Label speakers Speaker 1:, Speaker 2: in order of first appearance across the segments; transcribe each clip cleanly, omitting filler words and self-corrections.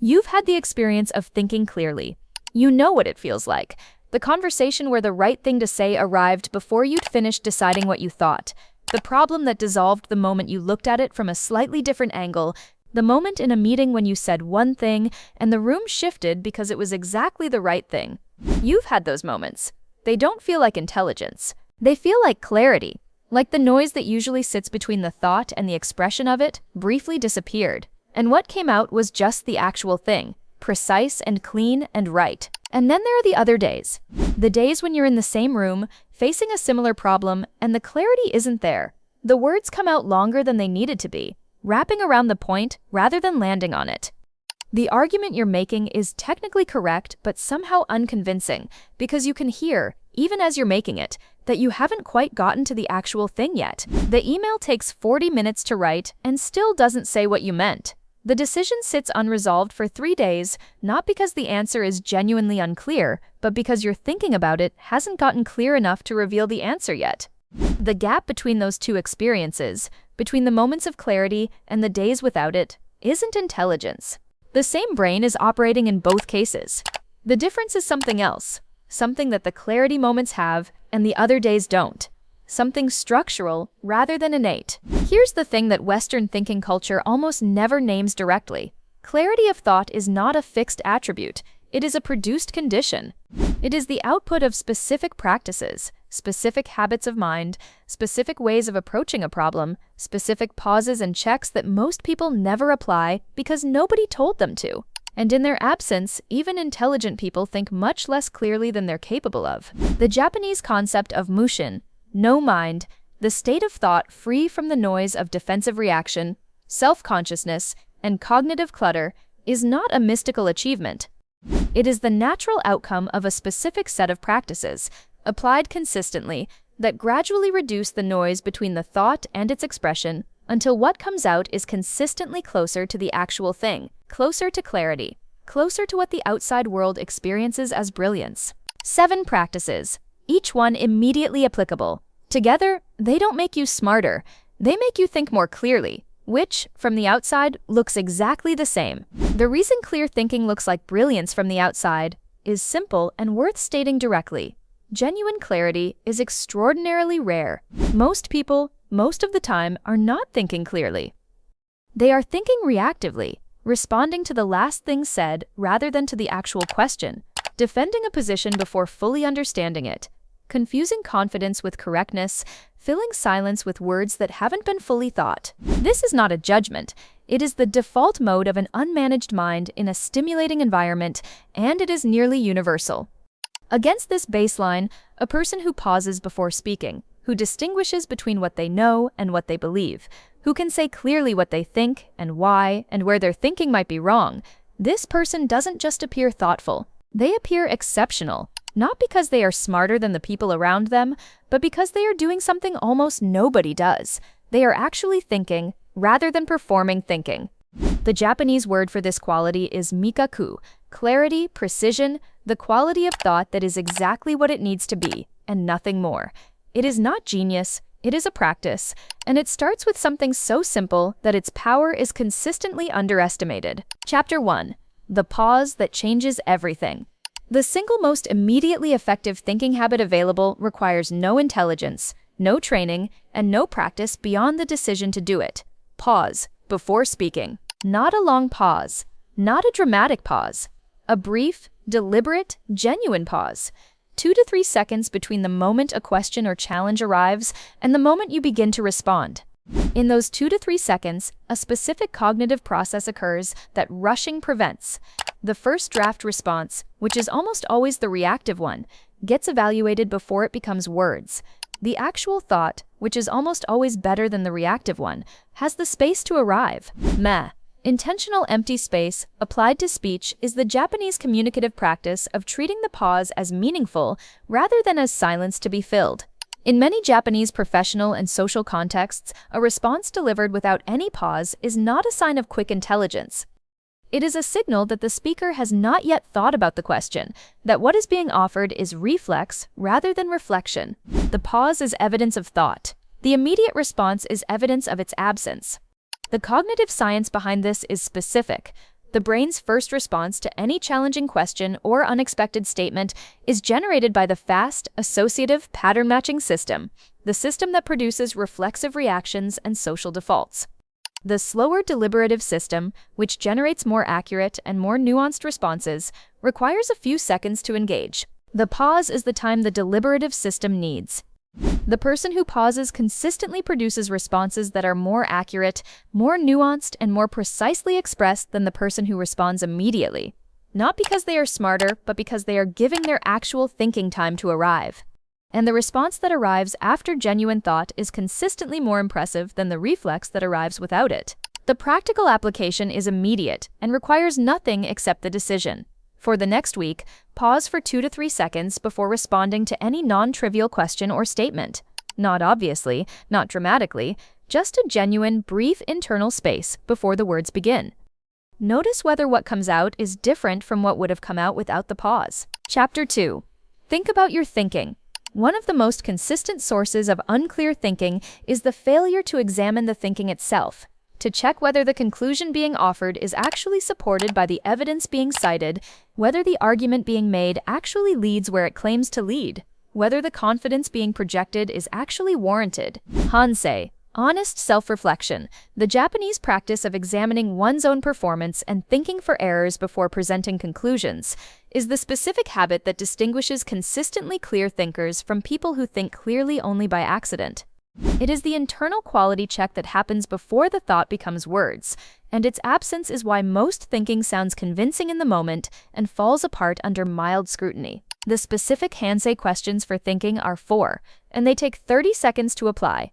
Speaker 1: You've had the experience of thinking clearly. You know what it feels like. The conversation where the right thing to say arrived before you'd finished deciding what you thought. The problem that dissolved the moment you looked at it from a slightly different angle. The moment in a meeting when you said one thing and the room shifted because it was exactly the right thing. You've had those moments. They don't feel like intelligence. They feel like clarity. Like the noise that usually sits between the thought and the expression of it briefly disappeared. And what came out was just the actual thing, precise and clean and right. And then there are the other days. The days when you're in the same room, facing a similar problem, and the clarity isn't there. The words come out longer than they needed to be, wrapping around the point rather than landing on it. The argument you're making is technically correct but somehow unconvincing, because you can hear, even as you're making it, that you haven't quite gotten to the actual thing yet. The email takes 40 minutes to write and still doesn't say what you meant. The decision sits unresolved for 3 days, not because the answer is genuinely unclear, but because your thinking about it hasn't gotten clear enough to reveal the answer yet. The gap between those two experiences, between the moments of clarity and the days without it, isn't intelligence. The same brain is operating in both cases. The difference is something else, something that the clarity moments have and the other days don't. Something structural rather than innate. Here's the thing that Western thinking culture almost never names directly. Clarity of thought is not a fixed attribute. It is a produced condition. It is the output of specific practices, specific habits of mind, specific ways of approaching a problem, specific pauses and checks that most people never apply because nobody told them to. And in their absence, even intelligent people think much less clearly than they're capable of. The Japanese concept of Mushin, no mind, the state of thought free from the noise of defensive reaction, self-consciousness, and cognitive clutter, is not a mystical achievement. It is the natural outcome of a specific set of practices, applied consistently, that gradually reduce the noise between the thought and its expression until what comes out is consistently closer to the actual thing, closer to clarity, closer to what the outside world experiences as brilliance. 7 practices, each one immediately applicable. Together, they don't make you smarter, they make you think more clearly, which, from the outside, looks exactly the same. The reason clear thinking looks like brilliance from the outside is simple and worth stating directly. Genuine clarity is extraordinarily rare. Most people, most of the time, are not thinking clearly. They are thinking reactively, responding to the last thing said rather than to the actual question, defending a position before fully understanding it, confusing confidence with correctness, filling silence with words that haven't been fully thought. This is not a judgment. It is the default mode of an unmanaged mind in a stimulating environment, and it is nearly universal. Against this baseline, a person who pauses before speaking, who distinguishes between what they know and what they believe, who can say clearly what they think and why and where their thinking might be wrong, this person doesn't just appear thoughtful. They appear exceptional. Not because they are smarter than the people around them, but because they are doing something almost nobody does. They are actually thinking, rather than performing thinking. The Japanese word for this quality is Meikaku, clarity, precision, the quality of thought that is exactly what it needs to be, and nothing more. It is not genius, it is a practice, and it starts with something so simple that its power is consistently underestimated. Chapter 1. The pause that changes everything. The single most immediately effective thinking habit available requires no intelligence, no training, and no practice beyond the decision to do it. Pause before speaking. Not a long pause, not a dramatic pause. A brief, deliberate, genuine pause. 2 to 3 seconds between the moment a question or challenge arrives and the moment you begin to respond. In those 2 to 3 seconds, a specific cognitive process occurs that rushing prevents. The first draft response, which is almost always the reactive one, gets evaluated before it becomes words. The actual thought, which is almost always better than the reactive one, has the space to arrive. Intentional empty space, applied to speech, is the Japanese communicative practice of treating the pause as meaningful rather than as silence to be filled. In many Japanese professional and social contexts, a response delivered without any pause is not a sign of quick intelligence. It is a signal that the speaker has not yet thought about the question, that what is being offered is reflex rather than reflection. The pause is evidence of thought. The immediate response is evidence of its absence. The cognitive science behind this is specific. The brain's first response to any challenging question or unexpected statement is generated by the fast, associative pattern-matching system, the system that produces reflexive reactions and social defaults. The slower deliberative system, which generates more accurate and more nuanced responses, requires a few seconds to engage. The pause is the time the deliberative system needs. The person who pauses consistently produces responses that are more accurate, more nuanced, and more precisely expressed than the person who responds immediately. Not because they are smarter, but because they are giving their actual thinking time to arrive. And the response that arrives after genuine thought is consistently more impressive than the reflex that arrives without it. The practical application is immediate and requires nothing except the decision. For the next week, pause for 2 to 3 seconds before responding to any non-trivial question or statement. Not obviously, not dramatically, just a genuine, brief internal space before the words begin. Notice whether what comes out is different from what would have come out without the pause. Chapter 2. Think about your thinking. One of the most consistent sources of unclear thinking is the failure to examine the thinking itself, to check whether the conclusion being offered is actually supported by the evidence being cited, whether the argument being made actually leads where it claims to lead, whether the confidence being projected is actually warranted. Hansei, honest self-reflection, the Japanese practice of examining one's own performance and thinking for errors before presenting conclusions, is the specific habit that distinguishes consistently clear thinkers from people who think clearly only by accident. It is the internal quality check that happens before the thought becomes words, and its absence is why most thinking sounds convincing in the moment and falls apart under mild scrutiny. The specific Hansei questions for thinking are 4, and they take 30 seconds to apply.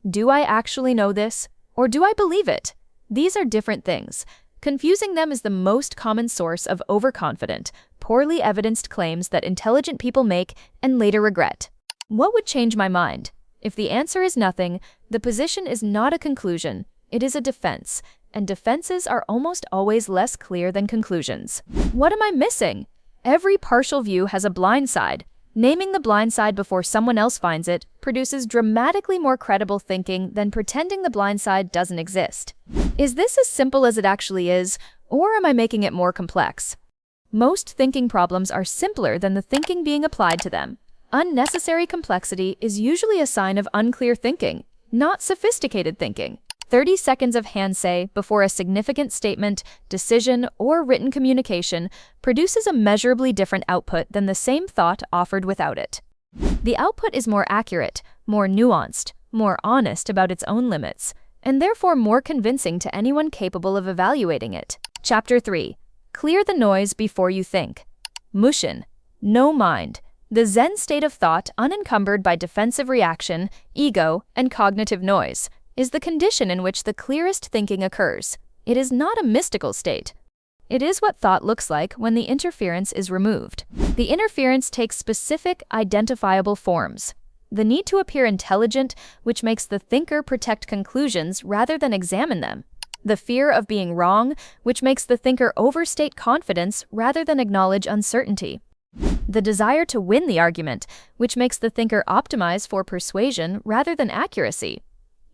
Speaker 1: Do I actually know this, or do I believe it? These are different things. Confusing them is the most common source of overconfident, poorly evidenced claims that intelligent people make and later regret. What would change my mind? If the answer is nothing, the position is not a conclusion, it is a defense, and defenses are almost always less clear than conclusions. What am I missing? Every partial view has a blind side. Naming the blind side before someone else finds it produces dramatically more credible thinking than pretending the blind side doesn't exist. Is this as simple as it actually is, or am I making it more complex? Most thinking problems are simpler than the thinking being applied to them. Unnecessary complexity is usually a sign of unclear thinking, not sophisticated thinking. 30 seconds of Hansei before a significant statement, decision, or written communication produces a measurably different output than the same thought offered without it. The output is more accurate, more nuanced, more honest about its own limits, and therefore more convincing to anyone capable of evaluating it. Chapter 3. Clear the noise before you think. Mushin, no mind. The Zen state of thought unencumbered by defensive reaction, ego, and cognitive noise is the condition in which the clearest thinking occurs. It is not a mystical state. It is what thought looks like when the interference is removed. The interference takes specific, identifiable forms. The need to appear intelligent, which makes the thinker protect conclusions rather than examine them. The fear of being wrong, which makes the thinker overstate confidence rather than acknowledge uncertainty. The desire to win the argument, which makes the thinker optimize for persuasion rather than accuracy.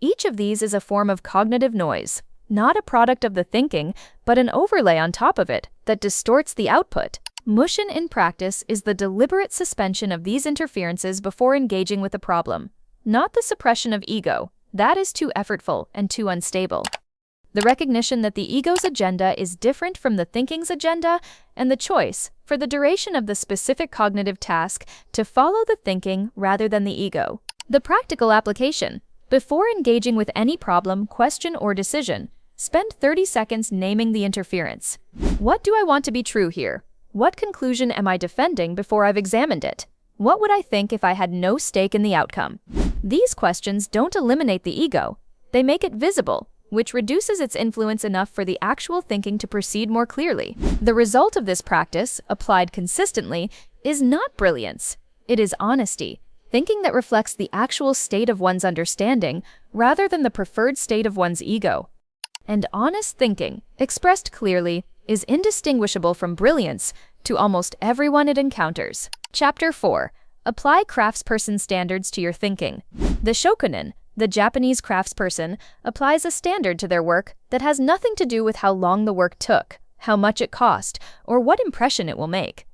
Speaker 1: Each of these is a form of cognitive noise, not a product of the thinking, but an overlay on top of it that distorts the output. Mushin in practice is the deliberate suspension of these interferences before engaging with a problem, not the suppression of ego. That is too effortful and too unstable. The recognition that the ego's agenda is different from the thinking's agenda, and the choice, for the duration of the specific cognitive task, to follow the thinking rather than the ego. The practical application. Before engaging with any problem, question, or decision, spend 30 seconds naming the interference. What do I want to be true here? What conclusion am I defending before I've examined it? What would I think if I had no stake in the outcome? These questions don't eliminate the ego. They make it visible, which reduces its influence enough for the actual thinking to proceed more clearly. The result of this practice, applied consistently, is not brilliance. It is honesty, thinking that reflects the actual state of one's understanding rather than the preferred state of one's ego. And honest thinking, expressed clearly, is indistinguishable from brilliance to almost everyone it encounters. Chapter 4. Apply craftsperson standards to your thinking. The Shokunin, the Japanese craftsperson, applies a standard to their work that has nothing to do with how long the work took, how much it cost, or what impression it will make.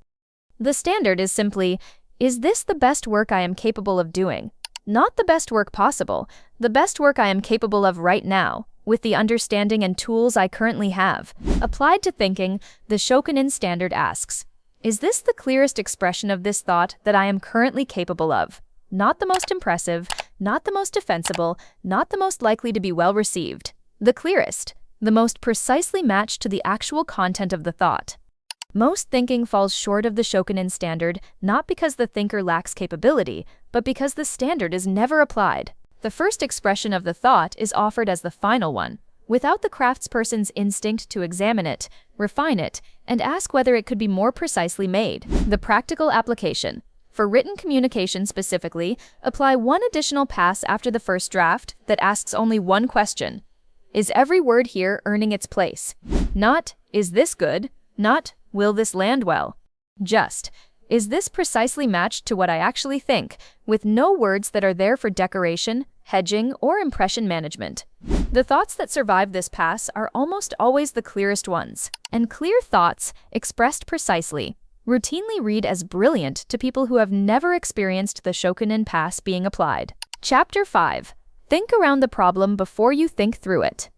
Speaker 1: The standard is simply, is this the best work I am capable of doing? Not the best work possible, the best work I am capable of right now, with the understanding and tools I currently have. Applied to thinking, the Shokunin standard asks, is this the clearest expression of this thought that I am currently capable of? Not the most impressive, not the most defensible, not the most likely to be well received. The clearest, the most precisely matched to the actual content of the thought. Most thinking falls short of the Shokunin standard, not because the thinker lacks capability, but because the standard is never applied. The first expression of the thought is offered as the final one, without the craftsperson's instinct to examine it, refine it, and ask whether it could be more precisely made. The practical application. For written communication specifically, apply one additional pass after the first draft that asks only one question. Is every word here earning its place? Not, is this good? Not, will this land well? Just, is this precisely matched to what I actually think, with no words that are there for decoration, hedging, or impression management? The thoughts that survive this pass are almost always the clearest ones, and clear thoughts, expressed precisely, routinely read as brilliant to people who have never experienced the Shokunin pass being applied. Chapter 5. Think around the problem before you think through it.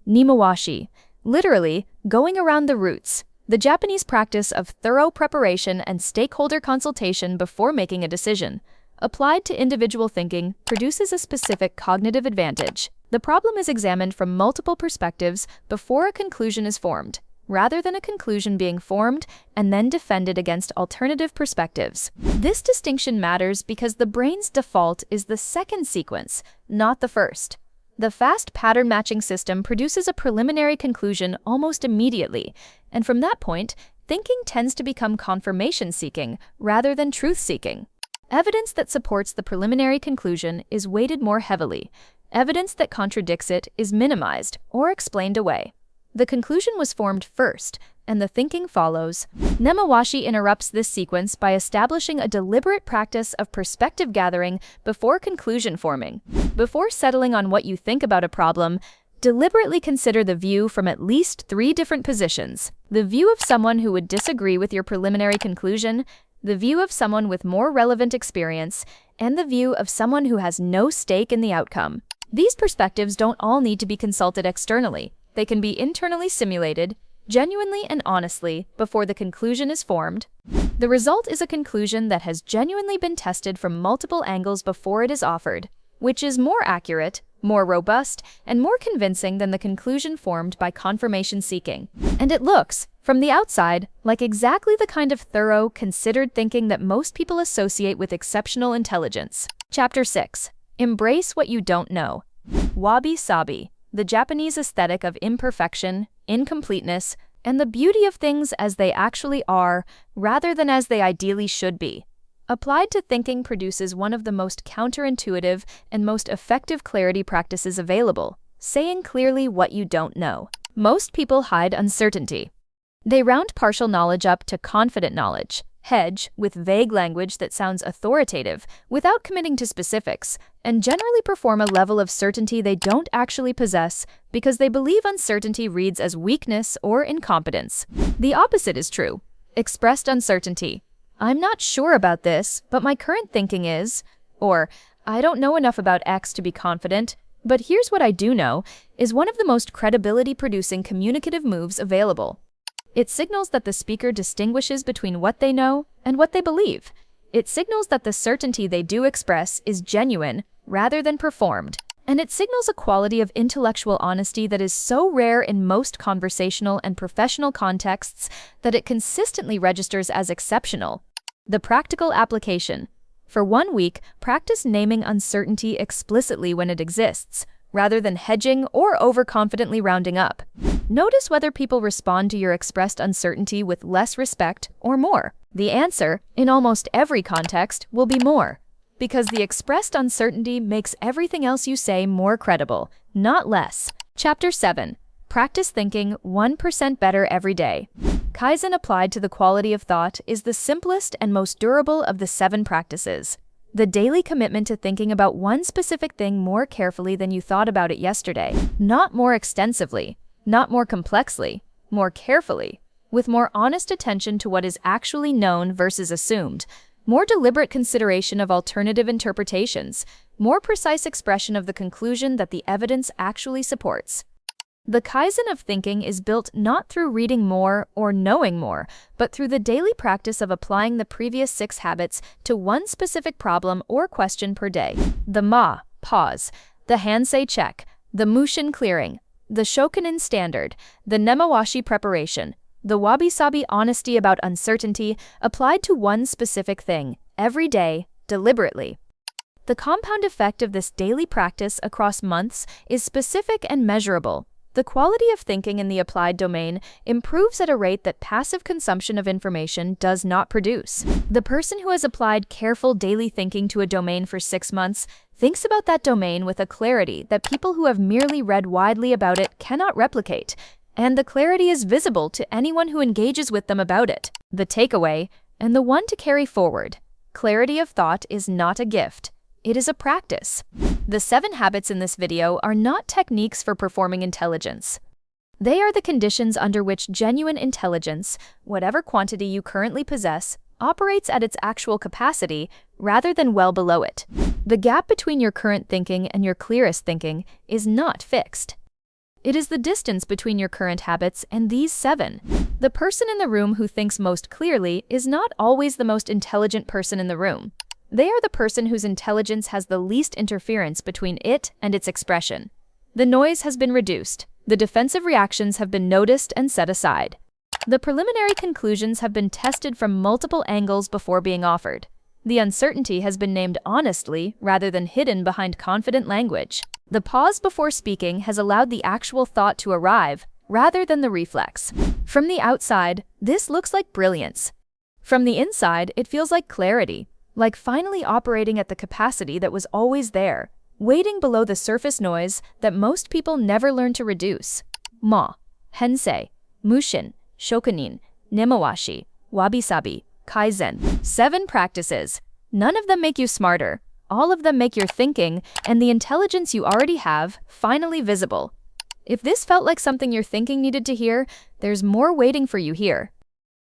Speaker 1: Nemawashi, literally, going around the roots, the Japanese practice of thorough preparation and stakeholder consultation before making a decision, applied to individual thinking, produces a specific cognitive advantage. The problem is examined from multiple perspectives before a conclusion is formed, rather than a conclusion being formed and then defended against alternative perspectives. This distinction matters because the brain's default is the second sequence, not the first. The fast pattern matching system produces a preliminary conclusion almost immediately, and from that point, thinking tends to become confirmation-seeking rather than truth-seeking. Evidence that supports the preliminary conclusion is weighted more heavily. Evidence that contradicts it is minimized or explained away. The conclusion was formed first, and the thinking follows. Nemawashi interrupts this sequence by establishing a deliberate practice of perspective gathering before conclusion forming. Before settling on what you think about a problem, deliberately consider the view from at least 3 different positions. The view of someone who would disagree with your preliminary conclusion, the view of someone with more relevant experience, and the view of someone who has no stake in the outcome. These perspectives don't all need to be consulted externally. They can be internally simulated, genuinely and honestly, before the conclusion is formed. The result is a conclusion that has genuinely been tested from multiple angles before it is offered, which is more accurate, more robust, and more convincing than the conclusion formed by confirmation seeking. And it looks, from the outside, like exactly the kind of thorough, considered thinking that most people associate with exceptional intelligence. Chapter 6. Embrace what you don't know. Wabi-Sabi, the Japanese aesthetic of imperfection, incompleteness, and the beauty of things as they actually are, rather than as they ideally should be. Applied to thinking produces one of the most counterintuitive and most effective clarity practices available, saying clearly what you don't know. Most people hide uncertainty. They round partial knowledge up to confident knowledge, hedge with vague language that sounds authoritative without committing to specifics, and generally perform a level of certainty they don't actually possess because they believe uncertainty reads as weakness or incompetence. The opposite is true. Expressed uncertainty. I'm not sure about this, but my current thinking is, or I don't know enough about X to be confident, but here's what I do know, is one of the most credibility-producing communicative moves available. It signals that the speaker distinguishes between what they know and what they believe. It signals that the certainty they do express is genuine rather than performed. And it signals a quality of intellectual honesty that is so rare in most conversational and professional contexts that it consistently registers as exceptional. The practical application. For 1 week, practice naming uncertainty explicitly when it exists, rather than hedging or overconfidently rounding up. Notice whether people respond to your expressed uncertainty with less respect or more. The answer, in almost every context, will be more, because the expressed uncertainty makes everything else you say more credible, not less. Chapter 7. Practice thinking 1% better every day. Kaizen applied to the quality of thought is the simplest and most durable of the 7 practices. The daily commitment to thinking about one specific thing more carefully than you thought about it yesterday, not more extensively, not more complexly, more carefully, with more honest attention to what is actually known versus assumed, more deliberate consideration of alternative interpretations, more precise expression of the conclusion that the evidence actually supports. The Kaizen of thinking is built not through reading more or knowing more, but through the daily practice of applying the previous 6 habits to one specific problem or question per day. The pause, the Hansei check, the Mushin clearing, the Shokunin standard, the Nemawashi preparation, the Wabi-Sabi honesty about uncertainty applied to one specific thing, every day, deliberately. The compound effect of this daily practice across months is specific and measurable. The quality of thinking in the applied domain improves at a rate that passive consumption of information does not produce. The person who has applied careful daily thinking to a domain for 6 months thinks about that domain with a clarity that people who have merely read widely about it cannot replicate, and the clarity is visible to anyone who engages with them about it. The takeaway, and the one to carry forward: clarity of thought is not a gift. It is a practice. The 7 habits in this video are not techniques for performing intelligence. They are the conditions under which genuine intelligence, whatever quantity you currently possess, operates at its actual capacity rather than well below it. The gap between your current thinking and your clearest thinking is not fixed. It is the distance between your current habits and these 7. The person in the room who thinks most clearly is not always the most intelligent person in the room. They are the person whose intelligence has the least interference between it and its expression. The noise has been reduced. The defensive reactions have been noticed and set aside. The preliminary conclusions have been tested from multiple angles before being offered. The uncertainty has been named honestly rather than hidden behind confident language. The pause before speaking has allowed the actual thought to arrive rather than the reflex. From the outside, this looks like brilliance. From the inside, it feels like clarity. Like finally operating at the capacity that was always there, waiting below the surface noise that most people never learn to reduce. Hansei, Mushin, Shokunin, Nemawashi, Wabi-Sabi, Kaizen. 7 practices. None of them make you smarter. All of them make your thinking and the intelligence you already have finally visible. If this felt like something your thinking needed to hear, there's more waiting for you here.